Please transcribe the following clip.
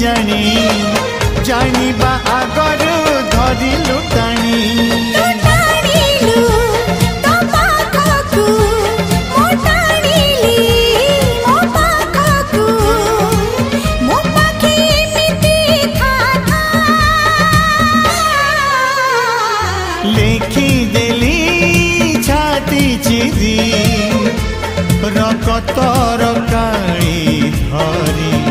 जानी जानिबा आगर धरिलु टाणी लेखी देली छाती चिरी रकतर काली धरी